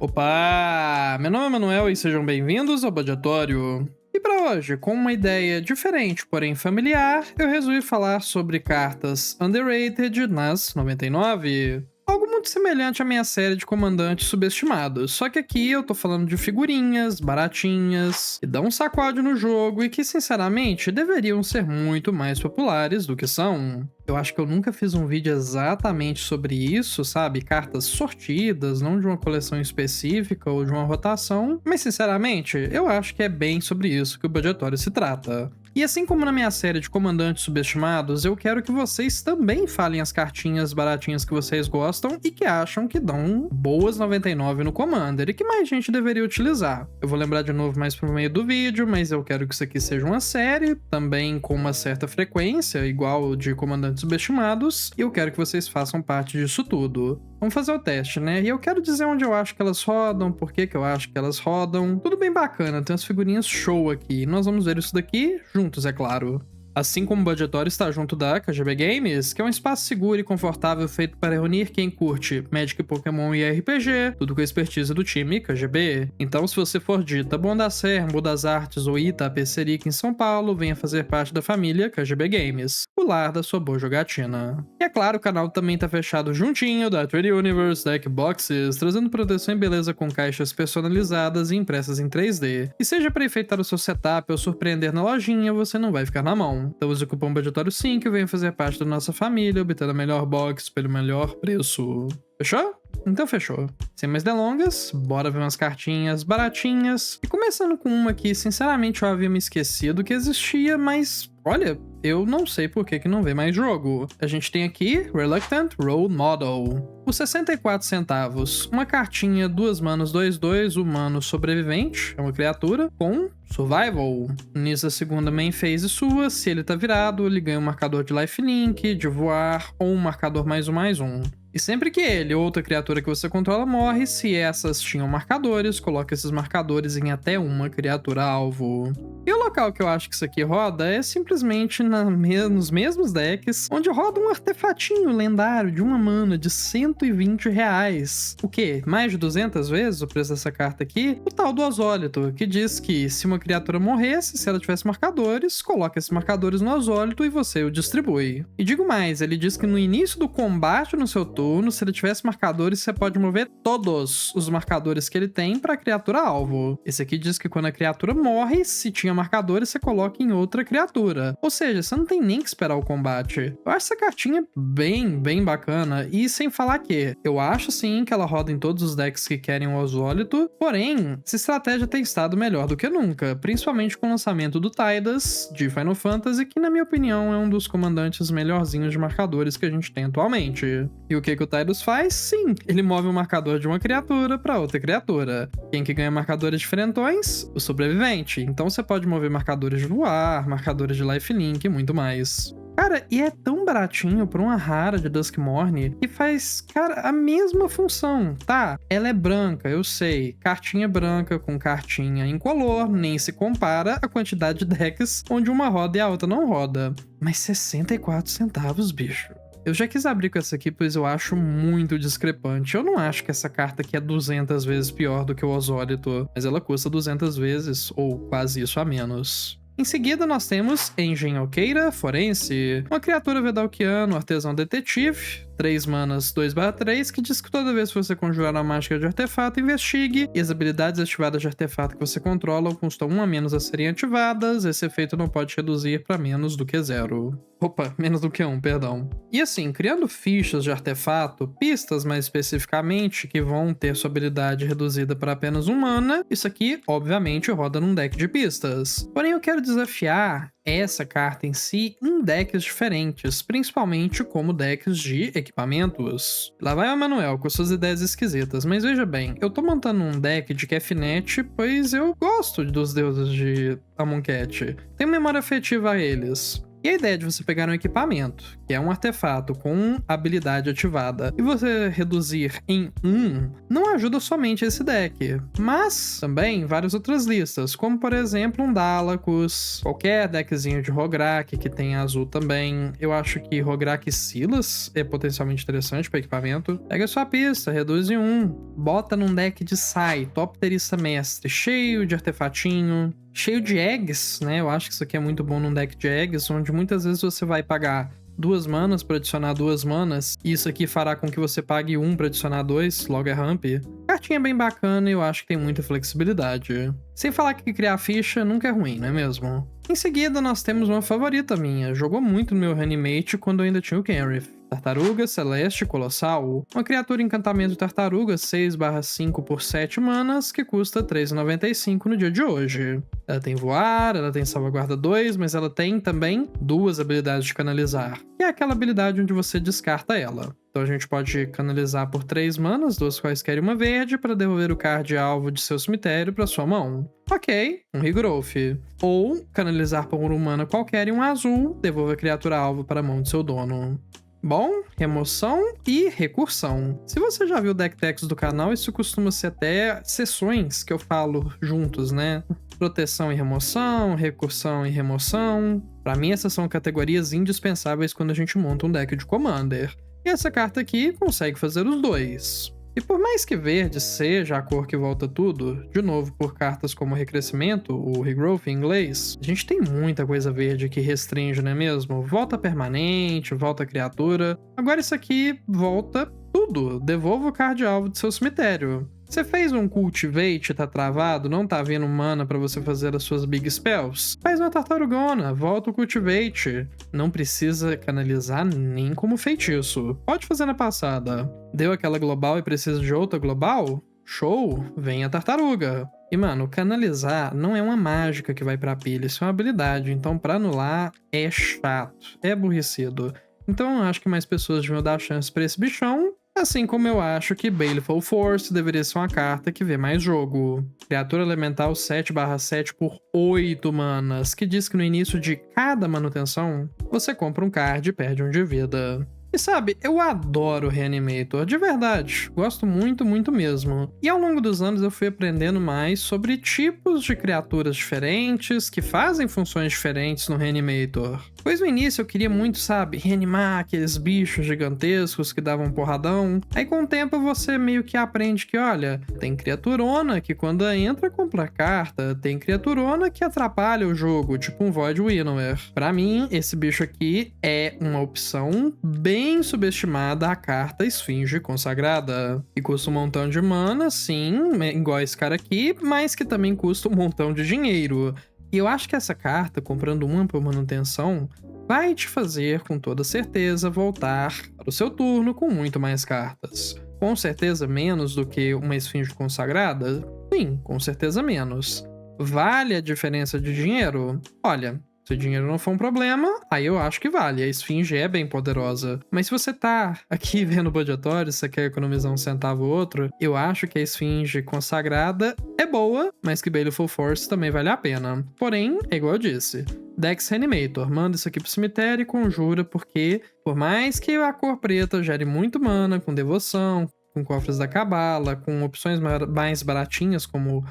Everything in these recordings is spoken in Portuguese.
Opa! Meu nome é Manuel e sejam bem-vindos ao Badiatório. E para hoje, com uma ideia diferente, porém familiar, eu resolvi falar sobre cartas underrated nas 99. Algo muito semelhante à minha série de comandantes subestimados, só que aqui eu tô falando de figurinhas baratinhas, que dão um sacode no jogo e que, sinceramente, deveriam ser muito mais populares do que são. Eu acho que eu nunca fiz um vídeo exatamente sobre isso, sabe? Cartas sortidas, não de uma coleção específica ou de uma rotação, mas sinceramente, eu acho que é bem sobre isso que o Badiatório se trata. E assim como na minha série de comandantes subestimados, eu quero que vocês também falem as cartinhas baratinhas que vocês gostam e que acham que dão boas 99 no Commander e que mais gente deveria utilizar. Eu vou lembrar de novo mais pro meio do vídeo, mas eu quero que isso aqui seja uma série, também com uma certa frequência, igual de comandantes subestimados, e eu quero que vocês façam parte disso tudo. Vamos fazer o teste, né? E eu quero dizer onde eu acho que elas rodam, por que eu acho que elas rodam. Tudo bem bacana, tem umas figurinhas show aqui. E nós vamos ver isso daqui juntos, é claro. Assim como o Badiatório está junto da KGB Games, que é um espaço seguro e confortável feito para reunir quem curte Magic, Pokémon e RPG, tudo com a expertise do time KGB. Então, se você for de Taboão da Serra, Embu das Artes ou Itapecerica em São Paulo, venha fazer parte da família KGB Games, o lar da sua boa jogatina. E é claro, o canal também está fechado juntinho da 3D Universe Deck Boxes, trazendo proteção e beleza com caixas personalizadas e impressas em 3D. E seja para enfeitar o seu setup ou surpreender na lojinha, você não vai ficar na mão. Então use o cupom Badiatório5 e venha fazer parte da nossa família, obtendo a melhor box pelo melhor preço. Fechou? Então fechou. Sem mais delongas, bora ver umas cartinhas baratinhas. E começando com uma que, sinceramente, eu havia me esquecido que existia, mas, olha, eu não sei por que não vê mais jogo. A gente tem aqui Reluctant Role Model. Por 64 centavos, uma cartinha 2 manas 2/2, humano sobrevivente, é uma criatura, com Survival. Nisso a segunda main phase sua, se ele tá virado, ele ganha um marcador de lifelink, de voar, ou um marcador +1/+1. E sempre que ele ou outra criatura que você controla morre, se essas tinham marcadores, coloque esses marcadores em até uma criatura alvo. E o local que eu acho que isso aqui roda é simplesmente nos mesmos decks, onde roda um artefatinho lendário de 1 mana de R$120. O quê? Mais de 200 vezes o preço dessa carta aqui? O tal do Ozólito, que diz que se uma criatura morresse, se ela tivesse marcadores, coloca esses marcadores no Ozólito e você o distribui. E digo mais, ele diz que no início do combate no seu turno, se ele tivesse marcadores, você pode mover todos os marcadores que ele tem para a criatura alvo. Esse aqui diz que quando a criatura morre, se tinha marcadores, você coloca em outra criatura. Ou seja, você não tem nem que esperar o combate. Eu acho essa cartinha bem bacana, e sem falar que eu acho sim que ela roda em todos os decks que querem o Ozólito, porém, essa estratégia tem estado melhor do que nunca, principalmente com o lançamento do Tidus de Final Fantasy, que na minha opinião é um dos comandantes melhorzinhos de marcadores que a gente tem atualmente. E o que o Tidus faz? Sim, ele move um marcador de uma criatura para outra criatura. Quem que ganha marcadores diferentões? O sobrevivente. Então você pode mover marcadores de voar, marcadores de lifelink e muito mais. Cara, e é tão baratinho pra uma rara de Duskmourn que faz, cara, a mesma função, tá? Ela é branca, eu sei. Cartinha branca com cartinha incolor, nem se compara a quantidade de decks onde uma roda e a outra não roda. Mas 64 centavos, bicho. Eu já quis abrir com essa aqui, pois eu acho muito discrepante. Eu não acho que essa carta aqui é 200 vezes pior do que o Ozólito, mas ela custa 200 vezes, ou quase isso a menos. Em seguida, nós temos Engenhoqueira Forense, uma criatura vedalquiano, artesão detetive, 3 manas 2/3, que diz que toda vez que você conjurar uma mágica de artefato, investigue, e as habilidades ativadas de artefato que você controla custam 1 a menos a serem ativadas. Esse efeito não pode reduzir para menos do que 0. Opa, menos do que 1, perdão. E assim, criando fichas de artefato, pistas mais especificamente, que vão ter sua habilidade reduzida para apenas 1 mana, isso aqui, obviamente, roda num deck de pistas. Porém, eu quero desafiar essa carta em si em decks diferentes, principalmente como decks de equipamentos. Lá vai o Manuel com suas ideias esquisitas, mas veja bem, eu tô montando um deck de Kefnet, pois eu gosto dos deuses de Amonkhet. Tenho memória afetiva a eles. E a ideia de você pegar um equipamento, que é um artefato com habilidade ativada, e você reduzir em 1, não ajuda somente esse deck, mas também várias outras listas, como por exemplo um Dalacus, qualquer deckzinho de Rograk que tem azul também. Eu acho que Rograk Silas é potencialmente interessante para equipamento. Pega sua pista, reduz em 1, bota num deck de Sai, top terista mestre, cheio de artefatinho, cheio de eggs, né? Eu acho que isso aqui é muito bom num deck de eggs, onde muitas vezes você vai pagar 2 manas para adicionar 2 manas, e isso aqui fará com que você pague 1 para adicionar 2, logo é ramp. Cartinha bem bacana e eu acho que tem muita flexibilidade. Sem falar que criar ficha nunca é ruim, não é mesmo? Em seguida, nós temos uma favorita minha, jogou muito no meu Reanimate quando eu ainda tinha o Kenrith. Tartaruga Celeste Colossal, uma criatura encantamento tartaruga 6/5 por 7 manas que custa 3,95 no dia de hoje. Ela tem voar, ela tem salvaguarda 2, mas ela tem também 2 habilidades de canalizar, que é aquela habilidade onde você descarta ela. Então a gente pode canalizar por 3 manas, 2 quaisquer e uma verde, para devolver o card alvo de seu cemitério para sua mão. Ok, um Regrowth. Ou canalizar por uma mana qualquer e um azul, devolve a criatura alvo para a mão de seu dono. Bom, remoção e recursão. Se você já viu o deck techs do canal, isso costuma ser até sessões que eu falo juntos, né? Proteção e remoção, recursão e remoção. Pra mim, essas são categorias indispensáveis quando a gente monta um deck de Commander. E essa carta aqui consegue fazer os dois. E por mais que verde seja a cor que volta tudo, de novo por cartas como Recrescimento, o Regrowth em inglês, a gente tem muita coisa verde que restringe, não é mesmo? Volta permanente, volta criatura. Agora isso aqui volta tudo, devolva o card alvo do seu cemitério. Você fez um Cultivate, tá travado, não tá vindo mana pra você fazer as suas Big Spells? Faz uma Tartarugona, volta o Cultivate. Não precisa canalizar nem como feitiço. Pode fazer na passada. Deu aquela global e precisa de outra global? Show! Vem a Tartaruga. E mano, canalizar não é uma mágica que vai pra pilha, isso é uma habilidade. Então pra anular é chato, é aborrecido. Então eu acho que mais pessoas deviam dar chance pra esse bichão. Assim como eu acho que Baleful Force deveria ser uma carta que vê mais jogo. Criatura elemental 7/7 por 8 manas, que diz que no início de cada manutenção, você compra um card e perde 1 de vida. E sabe, eu adoro Reanimator, de verdade, gosto muito, muito mesmo. E ao longo dos anos eu fui aprendendo mais sobre tipos de criaturas diferentes que fazem funções diferentes no Reanimator. Pois no início eu queria muito, sabe, reanimar aqueles bichos gigantescos que davam porradão. Aí com o tempo você meio que aprende que, olha, tem criaturona que quando entra compra carta, tem criaturona que atrapalha o jogo, tipo um Void Winnower. Pra mim, esse bicho aqui é uma opção bem subestimada à carta Esfinge Consagrada. Que custa um montão de mana, sim, igual esse cara aqui, mas que também custa um montão de dinheiro. E eu acho que essa carta, comprando uma por manutenção, vai te fazer, com toda certeza, voltar para o seu turno com muito mais cartas. Com certeza menos do que uma Esfinge Consagrada? Sim, com certeza menos. Vale a diferença de dinheiro? Olha, se dinheiro não for um problema, aí eu acho que vale. A Esfinge é bem poderosa. Mas se você tá aqui vendo o budgetório, se você quer economizar um centavo ou outro, eu acho que a Esfinge Consagrada é boa, mas que Baleful Force também vale a pena. Porém, é igual eu disse, Dex Reanimator, manda isso aqui pro cemitério e conjura, porque por mais que a cor preta gere muito mana, com devoção, com cofres da Cabala, com opções mais baratinhas, como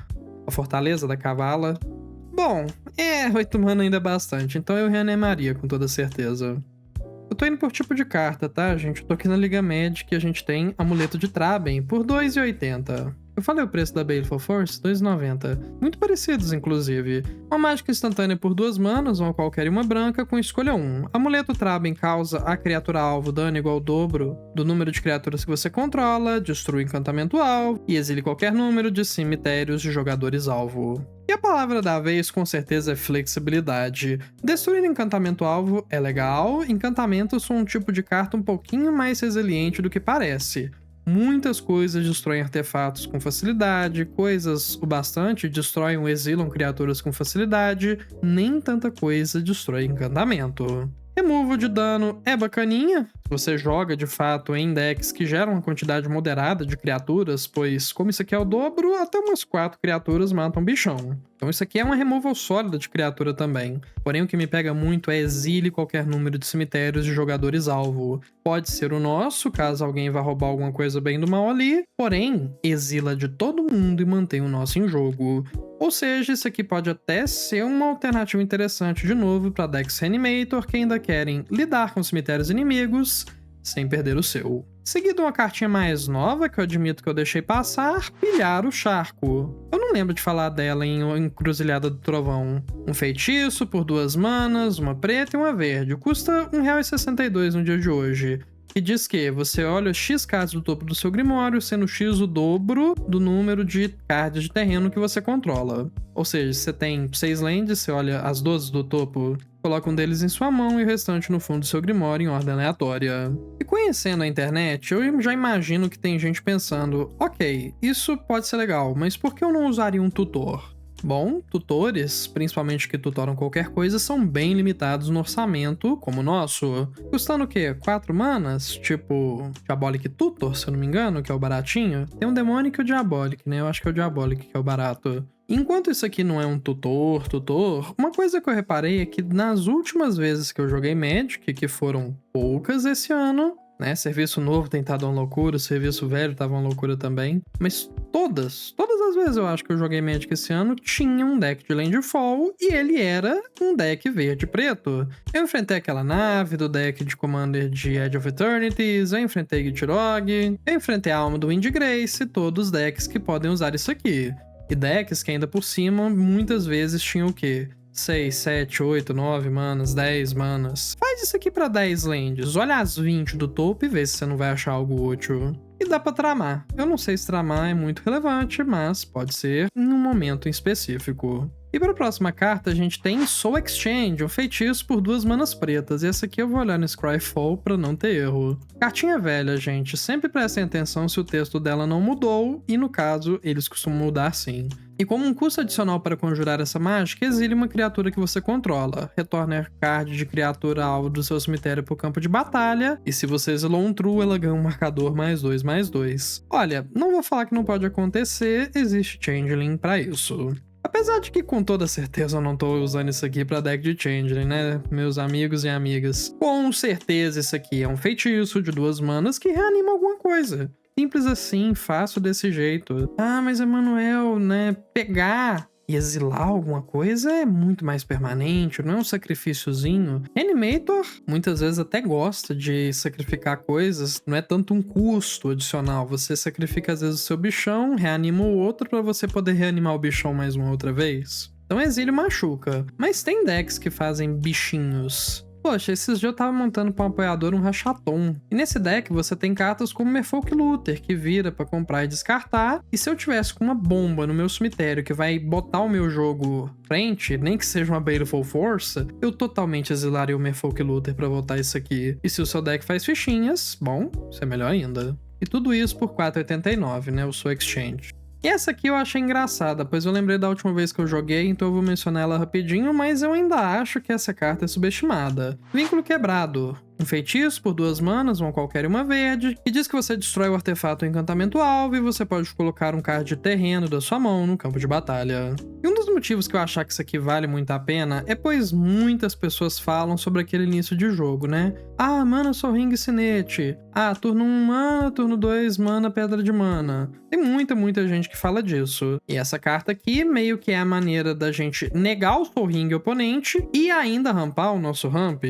a Fortaleza da Cavala, bom, 8 mana ainda é bastante, então eu reanimaria com toda certeza. Eu tô indo por tipo de carta, tá, gente? Eu tô aqui na Liga Magic e a gente tem Amuleto de Traben por 2,80. Eu falei o preço da Baleful Force? 2,90. Muito parecidos, inclusive. Uma mágica instantânea por 2 manas, uma qualquer e uma branca, com escolha 1. Amuleto Traben causa a criatura alvo dano igual ao dobro do número de criaturas que você controla, destrui encantamento alvo e exile qualquer número de cemitérios de jogadores alvo. E a palavra da vez com certeza é flexibilidade. Destruir encantamento alvo é legal, encantamentos são um tipo de carta um pouquinho mais resiliente do que parece. Muitas coisas destroem artefatos com facilidade, coisas o bastante destroem ou exilam criaturas com facilidade, nem tanta coisa destrói encantamento. Removal de dano é bacaninha, se você joga de fato em decks que geram uma quantidade moderada de criaturas, pois como isso aqui é o dobro, até umas 4 criaturas matam bichão. Então isso aqui é uma removal sólida de criatura também. Porém o que me pega muito é exile qualquer número de cemitérios de jogadores alvo. Pode ser o nosso, caso alguém vá roubar alguma coisa bem do mal ali, porém exila de todo mundo e mantém o nosso em jogo. Ou seja, isso aqui pode até ser uma alternativa interessante de novo para decks Reanimator que ainda querem lidar com cemitérios inimigos sem perder o seu. Seguido uma cartinha mais nova, que eu admito que eu deixei passar, Pilhar o Charco. Eu não lembro de falar dela em Encruzilhada do Trovão. Um feitiço por 2 manas, uma preta e uma verde. Custa R$1,62 no dia de hoje. Que diz que você olha X cards do topo do seu Grimório, sendo X o dobro do número de cards de terreno que você controla. Ou seja, se você tem 6 lands, você olha as 12 do topo, coloca um deles em sua mão e o restante no fundo do seu Grimório em ordem aleatória. E conhecendo a internet, eu já imagino que tem gente pensando, ok, isso pode ser legal, mas por que eu não usaria um tutor? Bom, tutores, principalmente que tutoram qualquer coisa, são bem limitados no orçamento, como o nosso. Custando o quê? 4 manas? Tipo, Diabolic Tutor, se eu não me engano, que é o baratinho. Tem um Demonic e o Diabolic, né? Eu acho que é o Diabolic que é o barato. Enquanto isso aqui não é um tutor, uma coisa que eu reparei é que nas últimas vezes que eu joguei Magic, que foram poucas esse ano, né? Serviço novo tem estado uma loucura, o serviço velho tava uma loucura também. Mas todas as vezes eu acho que eu joguei Magic esse ano, tinha um deck de Landfall e ele era um deck verde e preto. Eu enfrentei aquela nave do deck de Commander de Edge of Eternities, eu enfrentei Gitrog, eu enfrentei a Alma do Windgrace, todos os decks que podem usar isso aqui. E decks que ainda por cima, muitas vezes tinham o quê? 6, 7, 8, 9 manas, 10 manas. Faz isso aqui pra 10 lands, olha as 20 do topo e vê se você não vai achar algo útil. E dá pra tramar. Eu não sei se tramar é muito relevante, mas pode ser em um momento em específico. E para a próxima carta a gente tem Soul Exchange, um feitiço por 2 manas pretas. E essa aqui eu vou olhar no Scryfall para não ter erro. Cartinha velha, gente. Sempre prestem atenção se o texto dela não mudou, e no caso, eles costumam mudar sim. E como um custo adicional para conjurar essa mágica, exile uma criatura que você controla. Retorne a card de criatura alvo do seu cemitério para o campo de batalha. E se você exilou um true, ela ganha um marcador +2/+2. Olha, não vou falar que não pode acontecer, existe Changeling para isso. Apesar de que com toda certeza eu não tô usando isso aqui pra deck de Changeling, né, meus amigos e amigas. Com certeza isso aqui é um feitiço de 2 manas que reanima alguma coisa. Simples assim, fácil desse jeito. Ah, mas Emanuel, né, pegar e exilar alguma coisa é muito mais permanente, não é um sacrifíciozinho. Animator muitas vezes até gosta de sacrificar coisas, não é tanto um custo adicional. Você sacrifica às vezes o seu bichão, reanima o outro pra você poder reanimar o bichão mais uma outra vez. Então exílio machuca. Mas tem decks que fazem bichinhos. Poxa, esses dias eu tava montando pra um apoiador um Rachaton. E nesse deck você tem cartas como Merfolk Looter, que vira pra comprar e descartar. E se eu tivesse com uma bomba no meu cemitério que vai botar o meu jogo frente, nem que seja uma Baleful Force, eu totalmente exilaria o Merfolk Looter pra voltar isso aqui. E se o seu deck faz fichinhas, bom, isso é melhor ainda. E tudo isso por R$4,89, né? O Soul Exchange. E essa aqui eu achei engraçada, pois eu lembrei da última vez que eu joguei, então eu vou mencionar ela rapidinho, mas eu ainda acho que essa carta é subestimada. Vínculo Quebrado. Um feitiço por 2 manas, uma qualquer e uma verde, que diz que você destrói o artefato ou encantamento alvo e você pode colocar um card de terreno da sua mão no campo de batalha. E um dos motivos que eu achar que isso aqui vale muito a pena é pois muitas pessoas falam sobre aquele início de jogo, né? Ah, mana Sol Ring Sinete. Ah, turno 1 mana, turno 2 mana Pedra de Mana. Tem muita gente que fala disso. E essa carta aqui meio que é a maneira da gente negar o Sol Ring oponente e ainda rampar o nosso ramp.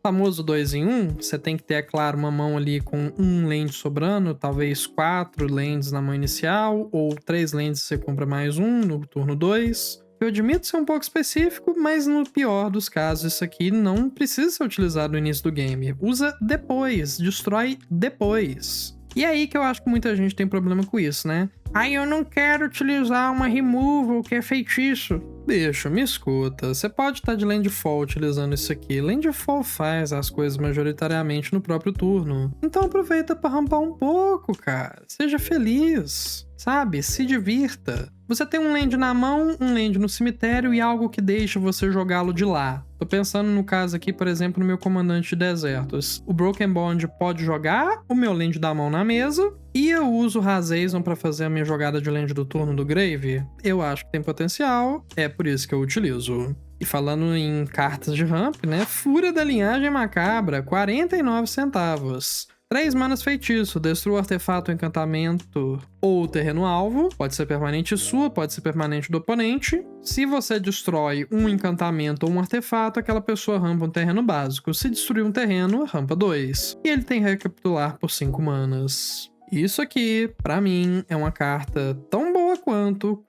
Famoso 2 em 1, você tem que ter, é claro, uma mão ali com 1 land sobrando, talvez 4 lands na mão inicial, ou 3 lands você compra mais 1 no turno 2. Eu admito ser um pouco específico, mas no pior dos casos, isso aqui não precisa ser utilizado no início do game. Usa depois, destrói depois. E é aí que eu acho que muita gente tem problema com isso, né? Ai, eu não quero utilizar uma removal que é feitiço. Bicho, me escuta, você pode estar de Landfall utilizando isso aqui. Landfall faz as coisas majoritariamente no próprio turno. Então aproveita para rampar um pouco, cara. Seja feliz, sabe? Se divirta. Você tem um land na mão, um land no cemitério e algo que deixa você jogá-lo de lá. Tô pensando no caso aqui, por exemplo, no meu comandante de desertos. O Broken Bond pode jogar o meu land da mão na mesa, e eu uso o Razazon pra fazer a minha jogada de land do turno do Grave. Eu acho que tem potencial, é por isso que eu utilizo. E falando em cartas de ramp, né? Fúria da Linhagem Macabra, 49 centavos. 3 manas feitiço, destrua o artefato, o encantamento ou o terreno alvo. Pode ser permanente sua, pode ser permanente do oponente. Se você destrói um encantamento ou um artefato, aquela pessoa rampa um terreno básico. Se destruir um terreno, rampa 2. E ele tem recapitular por 5 manas. Isso aqui, pra mim, é uma carta tão boa quanto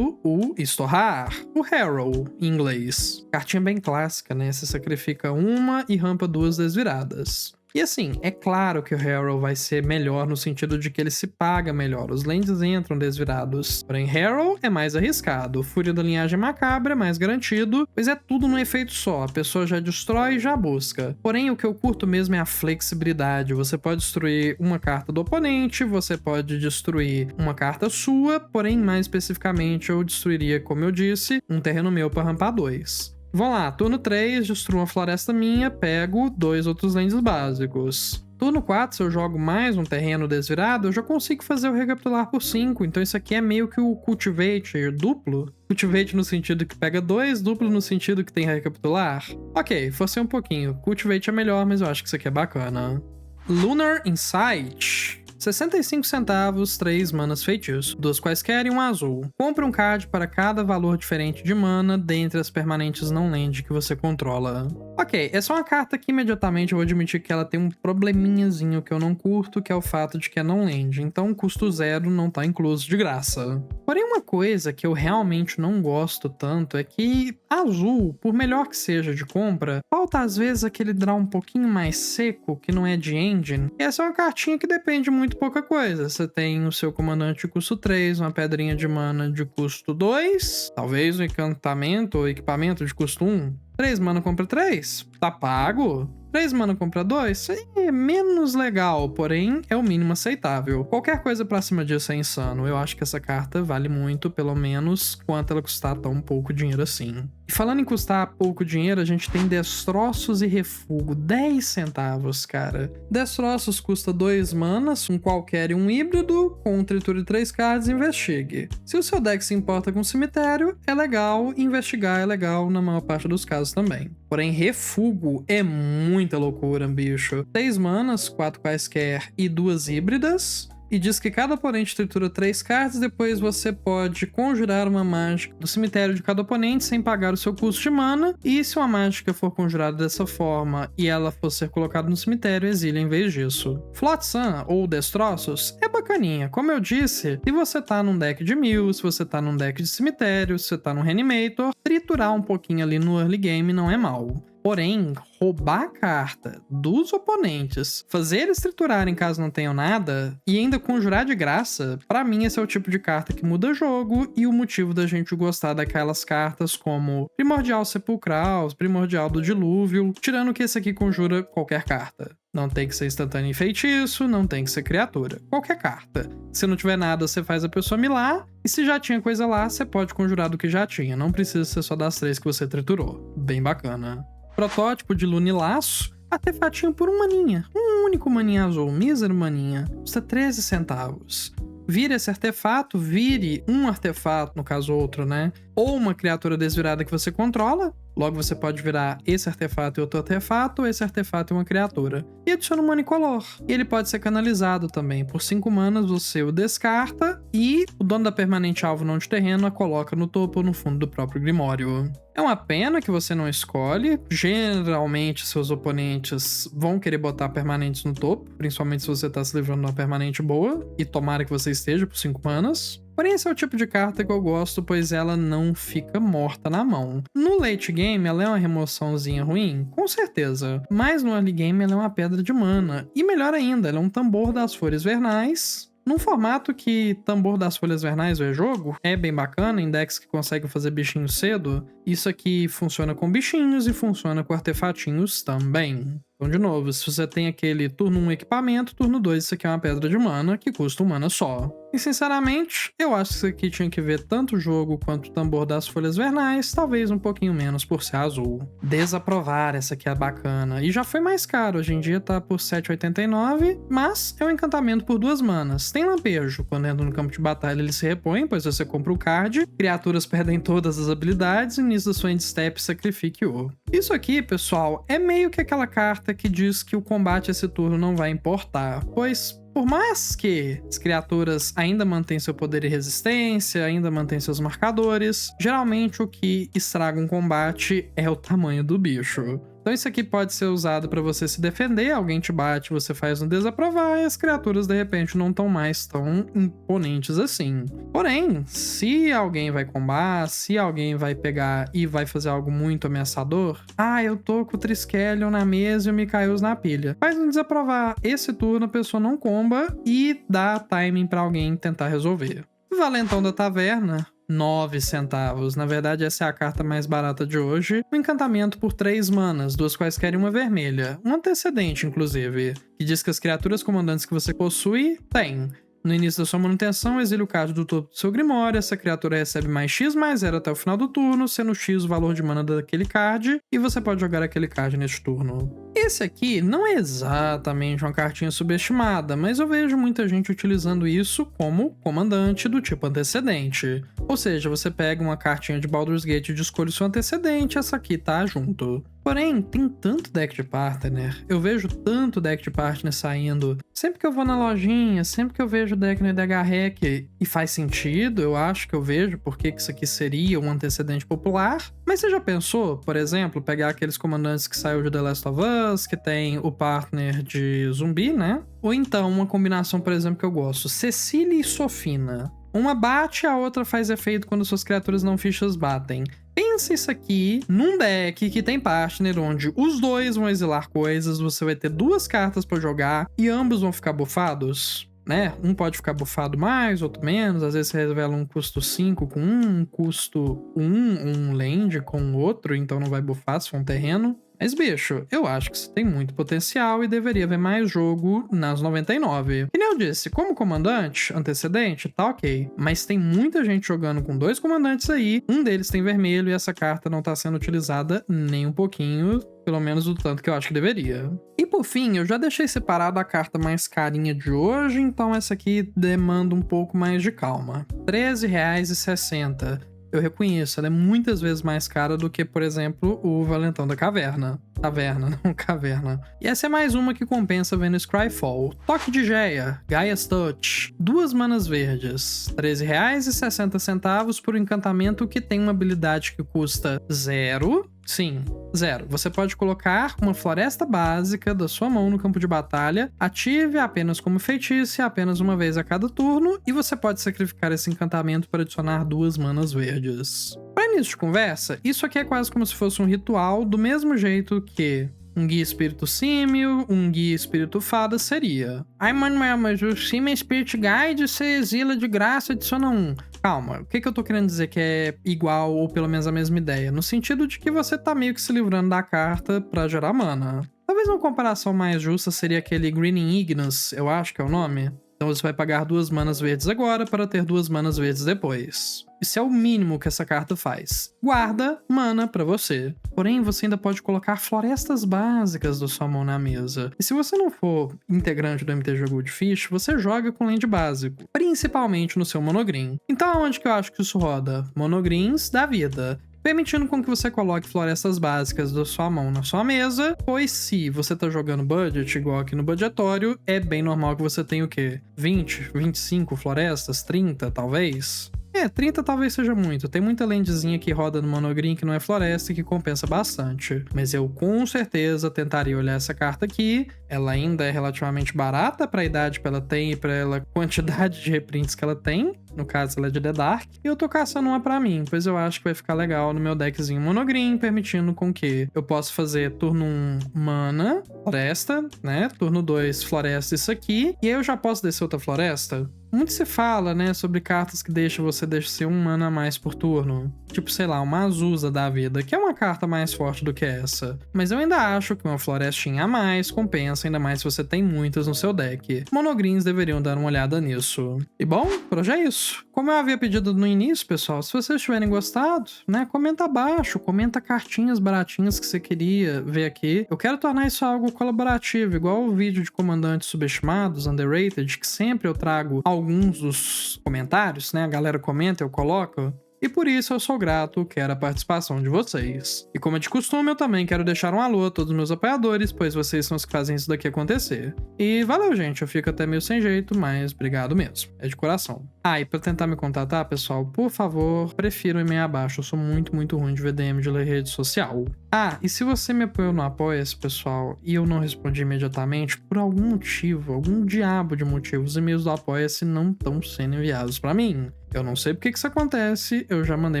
o Estorrar, o Harrow, em inglês. Cartinha bem clássica, né? Você sacrifica uma e rampa 2 desviradas. E assim, é claro que o Harrow vai ser melhor no sentido de que ele se paga melhor, os lands entram desvirados. Porém, Harrow é mais arriscado, Fúria da Linhagem Macabra é mais garantido, pois é tudo num efeito só, a pessoa já destrói e já busca. Porém, o que eu curto mesmo é a flexibilidade, você pode destruir uma carta do oponente, você pode destruir uma carta sua, porém, mais especificamente, eu destruiria, como eu disse, um terreno meu para rampar 2. Vamos lá, turno 3, destruo uma floresta minha, pego 2 outros lands básicos. Turno 4, se eu jogo mais um terreno desvirado, eu já consigo fazer o recapitular por 5, então isso aqui é meio que o Cultivate duplo. Cultivate no sentido que pega 2, duplo no sentido que tem recapitular. Ok, forcei um pouquinho, Cultivate é melhor, mas eu acho que isso aqui é bacana. Lunar Insight. 65 centavos, 3 manas feitiço, 2 quaisquer e um azul. Compre um card para cada valor diferente de mana dentre as permanentes não land que você controla. Ok, essa é uma carta que imediatamente eu vou admitir que ela tem um probleminhazinho que eu não curto, que é o fato de que é não land, então custo 0 não tá incluso de graça. Porém, uma coisa que eu realmente não gosto tanto é que azul, por melhor que seja de compra, falta às vezes aquele draw um pouquinho mais seco, que não é de engine. E essa é uma cartinha que depende muito pouca coisa. Você tem o seu comandante de custo 3, uma pedrinha de mana de custo 2, talvez um encantamento ou equipamento de custo 1. 3 mana compra 3, tá pago. 3 mana compra 2, é menos legal, porém é o mínimo aceitável. Qualquer coisa pra cima disso é insano. Eu acho que essa carta vale muito, pelo menos quanto ela custar tão pouco dinheiro assim. E falando em custar pouco dinheiro, a gente tem Destroços e Refúgio, 10 centavos, cara. Destroços custa 2 manas, um qualquer e um híbrido, com um triture 3 cards, investigue. Se o seu deck se importa com cemitério, é legal, investigar é legal na maior parte dos casos também. Porém, Refúgio é muita loucura, bicho. 6 manas, 4 quaisquer e 2 híbridas. E diz que cada oponente tritura 3 cartas, depois você pode conjurar uma mágica do cemitério de cada oponente sem pagar o seu custo de mana, e se uma mágica for conjurada dessa forma e ela for ser colocada no cemitério, exile em vez disso. Flotsam, ou Destroços, é bacaninha. Como eu disse, se você tá num deck de mill, se você tá num deck de cemitério, se você tá num Reanimator, triturar um pouquinho ali no early game não é mal. Porém, roubar a carta dos oponentes, fazer eles triturarem caso não tenham nada, e ainda conjurar de graça, pra mim esse é o tipo de carta que muda o jogo e o motivo da gente gostar daquelas cartas como Primordial Sepulcral, Primordial do Dilúvio, tirando que esse aqui conjura qualquer carta. Não tem que ser instantâneo e feitiço, não tem que ser criatura. Qualquer carta. Se não tiver nada, você faz a pessoa milar, e se já tinha coisa lá, você pode conjurar do que já tinha. Não precisa ser só das 3 que você triturou. Bem bacana. Protótipo de Lunilaço, artefatinho por um maninha. Um único maninha azul, mísero maninha. Custa 13 centavos. Vire esse artefato, vire um artefato, no caso outro, né? Ou uma criatura desvirada que você controla. Logo você pode virar esse artefato e outro artefato, ou esse artefato e uma criatura. E adiciona um manicolor. E ele pode ser canalizado também. Por 5 manas você o descarta e o dono da permanente alvo não de terreno a coloca no topo ou no fundo do próprio Grimório. É uma pena que você não escolhe. Geralmente seus oponentes vão querer botar permanentes no topo, principalmente se você tá se livrando de uma permanente boa, e tomara que você esteja por 5 manas. Porém, esse é o tipo de carta que eu gosto, pois ela não fica morta na mão. No late game, ela é uma remoçãozinha ruim? Com certeza. Mas no early game, ela é uma pedra de mana. E melhor ainda, ela é um tambor das folhas vernais, num formato que tambor das folhas vernais é jogo, é bem bacana, em decks que conseguem fazer bichinhos cedo. Isso aqui funciona com bichinhos e funciona com artefatinhos também. Então, de novo, se você tem aquele turno 1 equipamento, turno 2 isso aqui é uma pedra de mana que custa 1 mana só. E sinceramente, eu acho que isso aqui tinha que ver tanto o jogo quanto o tambor das folhas vernais, talvez um pouquinho menos por ser azul. Desaprovar, essa aqui é bacana. E já foi mais caro, hoje em dia tá por 7,89, mas é um encantamento por 2 manas. Tem lampejo, quando entra no campo de batalha ele se repõe, pois você compra o card, criaturas perdem todas as habilidades e início da sua end step sacrifique-o. Isso aqui, pessoal, é meio que aquela carta que diz que o combate esse turno não vai importar, pois por mais que as criaturas ainda mantenham seu poder e resistência, ainda mantêm seus marcadores, geralmente o que estraga um combate é o tamanho do bicho. Então isso aqui pode ser usado para você se defender, alguém te bate, você faz um desaprovar e as criaturas de repente não estão mais tão imponentes assim. Porém, se alguém vai combar, se alguém vai pegar e vai fazer algo muito ameaçador, eu tô com o Triskelion na mesa e o Mikaeus na pilha. Faz um desaprovar, esse turno a pessoa não comba e dá timing para alguém tentar resolver. Valentão da Taverna, 9 centavos. Na verdade, essa é a carta mais barata de hoje. Um encantamento por 3 manas, 2 quaisquer e uma vermelha. Um antecedente, inclusive, que diz que as criaturas comandantes que você possui têm. No início da sua manutenção, exile o card do topo do seu Grimório. Essa criatura recebe mais X mais 0 até o final do turno, sendo X o valor de mana daquele card, e você pode jogar aquele card neste turno. Esse aqui não é exatamente uma cartinha subestimada, mas eu vejo muita gente utilizando isso como comandante do tipo antecedente. Ou seja, você pega uma cartinha de Baldur's Gate e escolhe o seu antecedente, essa aqui tá junto. Porém, tem tanto deck de partner, eu vejo tanto deck de partner saindo. Sempre que eu vou na lojinha, sempre que eu vejo deck no EDH Rec, e faz sentido, eu acho que eu vejo porque que isso aqui seria um antecedente popular. Mas você já pensou, por exemplo, pegar aqueles comandantes que saiu de The Last of Us, que tem o partner de zumbi, né? Ou então uma combinação, por exemplo, que eu gosto, Cecília e Sofina. Uma bate, a outra faz efeito quando suas criaturas não fichas batem. Pensa isso aqui num deck que tem partner onde os dois vão exilar coisas, você vai ter 2 cartas pra jogar e ambos vão ficar bufados, né? Um pode ficar bufado mais, outro menos, às vezes você revela um custo 5 com um custo 1, um land com o outro, então não vai bufar se for um terreno. Mas, bicho, eu acho que isso tem muito potencial e deveria haver mais jogo nas 99. E nem eu disse, como comandante, antecedente, tá ok. Mas tem muita gente jogando com 2 comandantes aí, um deles tem vermelho e essa carta não tá sendo utilizada nem um pouquinho, pelo menos do tanto que eu acho que deveria. E por fim, eu já deixei separada a carta mais carinha de hoje, então essa aqui demanda um pouco mais de calma. R$13,60. Eu reconheço, ela é muitas vezes mais cara do que, por exemplo, o Valentão da Caverna. Taverna, não Caverna. E essa é mais uma que compensa vendo Scryfall. Toque de Geia, Gaia's Touch. 2 manas verdes. R$13,60 por um encantamento que tem uma habilidade que custa 0. Sim, 0. Você pode colocar uma floresta básica da sua mão no campo de batalha, ative apenas como feitiço apenas uma vez a cada turno, e você pode sacrificar esse encantamento para adicionar 2 manas verdes. Para início de conversa, isso aqui é quase como se fosse um ritual, do mesmo jeito que um guia espírito símil, um guia espírito fada seria. Ai, Manuel, mas o símil Spirit Guide você exila de graça, adiciona 1. Calma, o que eu tô querendo dizer que é igual ou pelo menos a mesma ideia? No sentido de que você tá meio que se livrando da carta pra gerar mana. Talvez uma comparação mais justa seria aquele Greening Ignis, eu acho que é o nome. Então você vai pagar 2 manas verdes agora para ter 2 manas verdes depois. Isso é o mínimo que essa carta faz. Guarda mana pra você. Porém, você ainda pode colocar florestas básicas da sua mão na mesa. E se você não for integrante do MTG Goldfish, você joga com land básico, principalmente no seu monogreen. Então aonde que eu acho que isso roda? Monogreens da vida. Permitindo com que você coloque florestas básicas da sua mão na sua mesa, pois se você tá jogando budget, igual aqui no budgetório, é bem normal que você tenha o quê? 20, 25 florestas, 30 talvez? 30 talvez seja muito. Tem muita landzinha que roda no monogreen que não é floresta e que compensa bastante. Mas eu com certeza tentaria olhar essa carta aqui. Ela ainda é relativamente barata para a idade que ela tem e para a quantidade de reprints que ela tem. No caso, ela é de The Dark. E eu tô caçando uma pra mim, pois eu acho que vai ficar legal no meu deckzinho monogreen, permitindo com que eu possa fazer turno 1 mana, floresta, né? Turno 2 floresta isso aqui. E aí eu já posso descer outra floresta. Muito se fala, né, sobre cartas que deixam você descer um mana a mais por turno. Tipo, sei lá, uma Azusa da vida, que é uma carta mais forte do que essa. Mas eu ainda acho que uma florestinha a mais compensa, ainda mais se você tem muitas no seu deck. Monogreens deveriam dar uma olhada nisso. E bom, por hoje é isso. Como eu havia pedido no início, pessoal, se vocês tiverem gostado, né, comenta abaixo, comenta cartinhas baratinhas que você queria ver aqui. Eu quero tornar isso algo colaborativo, igual o vídeo de comandantes subestimados, underrated, que sempre eu trago alguns dos comentários, né, a galera comenta, eu coloco. E por isso eu sou grato, quero a participação de vocês. E como é de costume, eu também quero deixar um alô a todos os meus apoiadores, pois vocês são os que fazem isso daqui acontecer. E valeu, gente, eu fico até meio sem jeito, mas obrigado mesmo, é de coração. Ah, e pra tentar me contatar, pessoal, por favor, prefira o e-mail abaixo, eu sou muito ruim de VDM de ler rede social. Ah, e se você me apoiou no Apoia-se, pessoal, e eu não respondi imediatamente, por algum motivo, algum diabo de motivo, os e-mails do Apoia-se não estão sendo enviados pra mim. Eu não sei porque que isso acontece, eu já mandei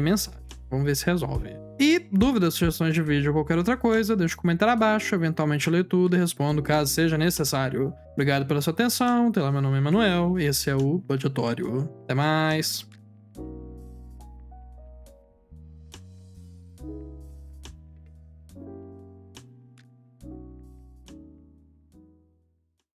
mensagem. Vamos ver se resolve. E dúvidas, sugestões de vídeo ou qualquer outra coisa, deixa um comentário abaixo, eventualmente eu leio tudo e respondo caso seja necessário. Obrigado pela sua atenção, até lá, meu nome é Manuel e esse é o Budgetório. Até mais!